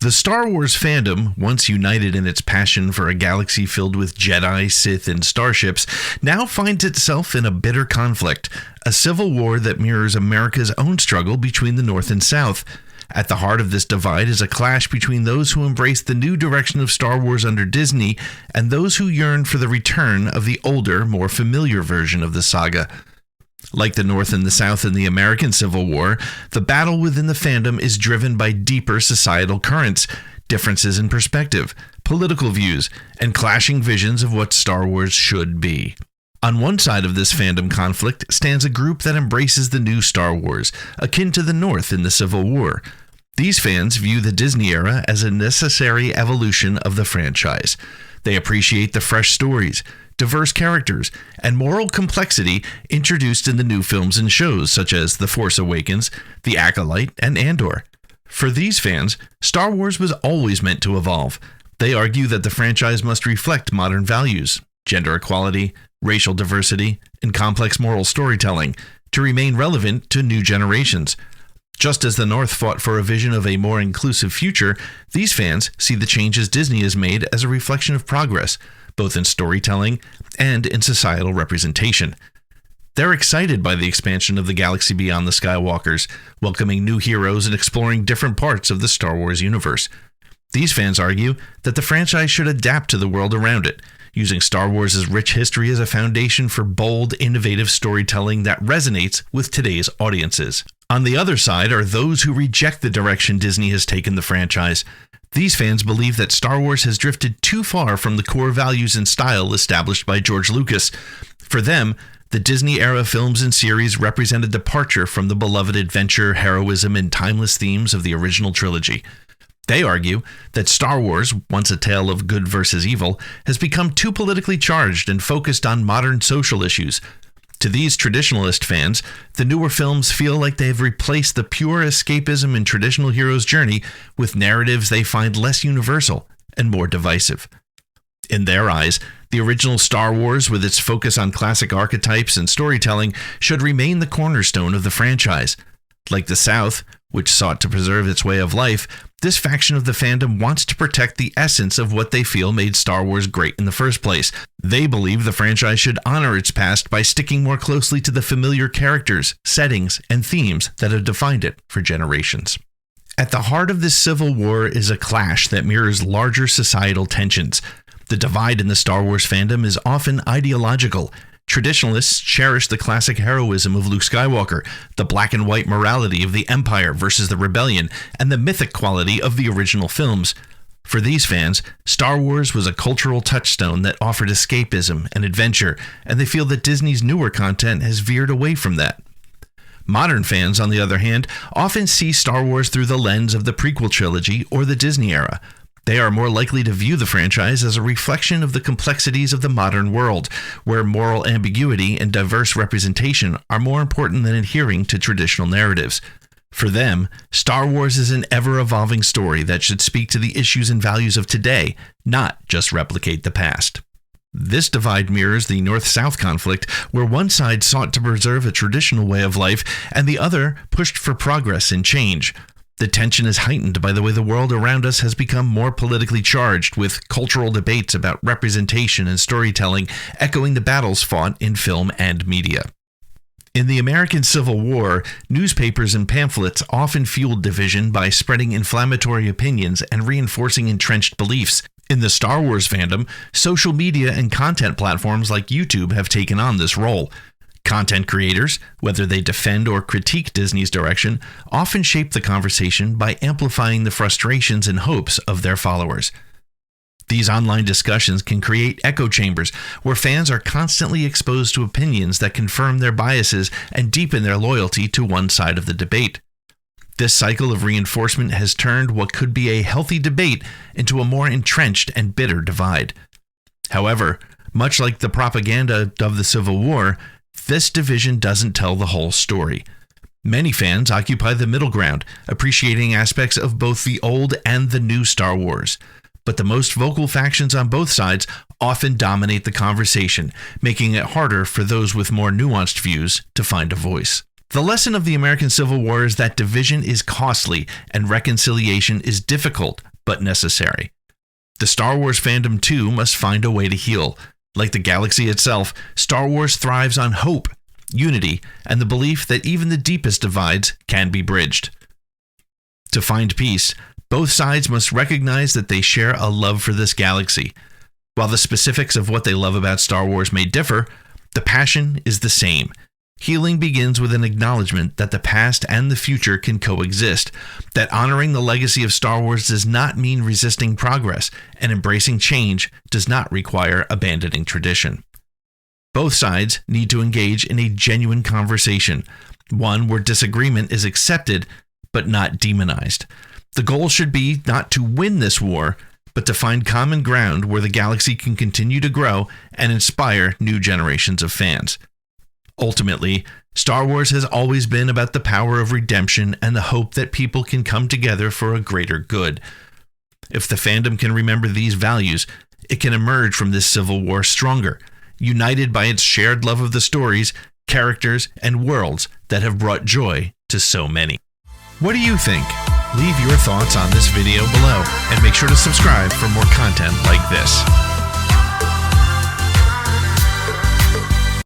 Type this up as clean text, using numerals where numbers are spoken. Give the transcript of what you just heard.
The Star Wars fandom, once united in its passion for a galaxy filled with Jedi, Sith, and starships, now finds itself in a bitter conflict, a civil war that mirrors America's own struggle between the North and South. At the heart of this divide is a clash between those who embrace the new direction of Star Wars under Disney and those who yearn for the return of the older, more familiar version of the saga. Like the North and the South in the American Civil War, the battle within the fandom is driven by deeper societal currents, differences in perspective, political views, and clashing visions of what Star Wars should be. On one side of this fandom conflict stands a group that embraces the new Star Wars, akin to the North in the Civil War. These fans view the Disney era as a necessary evolution of the franchise. They appreciate the fresh stories, diverse characters, and moral complexity introduced in the new films and shows such as The Force Awakens, The Acolyte, and Andor. For these fans, Star Wars was always meant to evolve. They argue that the franchise must reflect modern values, gender equality, racial diversity, and complex moral storytelling to remain relevant to new generations. Just as the North fought for a vision of a more inclusive future, these fans see the changes Disney has made as a reflection of progress, both in storytelling and in societal representation. They're excited by the expansion of the galaxy beyond the Skywalkers, welcoming new heroes and exploring different parts of the Star Wars universe. These fans argue that the franchise should adapt to the world around it, using Star Wars' rich history as a foundation for bold, innovative storytelling that resonates with today's audiences. On the other side are those who reject the direction Disney has taken the franchise. These fans believe that Star Wars has drifted too far from the core values and style established by George Lucas. For them, the Disney-era films and series represent a departure from the beloved adventure, heroism, and timeless themes of the original trilogy. They argue that Star Wars, once a tale of good versus evil, has become too politically charged and focused on modern social issues. To these traditionalist fans, the newer films feel like they have replaced the pure escapism in traditional hero's journey with narratives they find less universal and more divisive. In their eyes, the original Star Wars, with its focus on classic archetypes and storytelling, should remain the cornerstone of the franchise. Like the South, which sought to preserve its way of life, this faction of the fandom wants to protect the essence of what they feel made Star Wars great in the first place. They believe the franchise should honor its past by sticking more closely to the familiar characters, settings, and themes that have defined it for generations. At the heart of this civil war is a clash that mirrors larger societal tensions. The divide in the Star Wars fandom is often ideological. Traditionalists cherish the classic heroism of Luke Skywalker, the black and white morality of the Empire versus the Rebellion, and the mythic quality of the original films. For these fans, Star Wars was a cultural touchstone that offered escapism and adventure, and they feel that Disney's newer content has veered away from that. Modern fans, on the other hand, often see Star Wars through the lens of the prequel trilogy or the Disney era. They are more likely to view the franchise as a reflection of the complexities of the modern world, where moral ambiguity and diverse representation are more important than adhering to traditional narratives. For them, Star Wars is an ever-evolving story that should speak to the issues and values of today, not just replicate the past. This divide mirrors the North-South conflict, where one side sought to preserve a traditional way of life and the other pushed for progress and change. The tension is heightened by the way the world around us has become more politically charged, with cultural debates about representation and storytelling echoing the battles fought in film and media. In the American Civil War, newspapers and pamphlets often fueled division by spreading inflammatory opinions and reinforcing entrenched beliefs. In the Star Wars fandom, social media and content platforms like YouTube have taken on this role. Content creators, whether they defend or critique Disney's direction, often shape the conversation by amplifying the frustrations and hopes of their followers. These online discussions can create echo chambers where fans are constantly exposed to opinions that confirm their biases and deepen their loyalty to one side of the debate. This cycle of reinforcement has turned what could be a healthy debate into a more entrenched and bitter divide. However, much like the propaganda of the Civil War, this division doesn't tell the whole story. Many fans occupy the middle ground, appreciating aspects of both the old and the new Star Wars. But the most vocal factions on both sides often dominate the conversation, making it harder for those with more nuanced views to find a voice. The lesson of the American Civil War is that division is costly and reconciliation is difficult, but necessary. The Star Wars fandom too must find a way to heal. Like the galaxy itself, Star Wars thrives on hope, unity, and the belief that even the deepest divides can be bridged. To find peace, both sides must recognize that they share a love for this galaxy. While the specifics of what they love about Star Wars may differ, the passion is the same. Healing begins with an acknowledgement that the past and the future can coexist, that honoring the legacy of Star Wars does not mean resisting progress, and embracing change does not require abandoning tradition. Both sides need to engage in a genuine conversation, one where disagreement is accepted but not demonized. The goal should be not to win this war, but to find common ground where the galaxy can continue to grow and inspire new generations of fans. Ultimately, Star Wars has always been about the power of redemption and the hope that people can come together for a greater good. If the fandom can remember these values, it can emerge from this civil war stronger, united by its shared love of the stories, characters, and worlds that have brought joy to so many. What do you think? Leave your thoughts on this video below and make sure to subscribe for more content like this.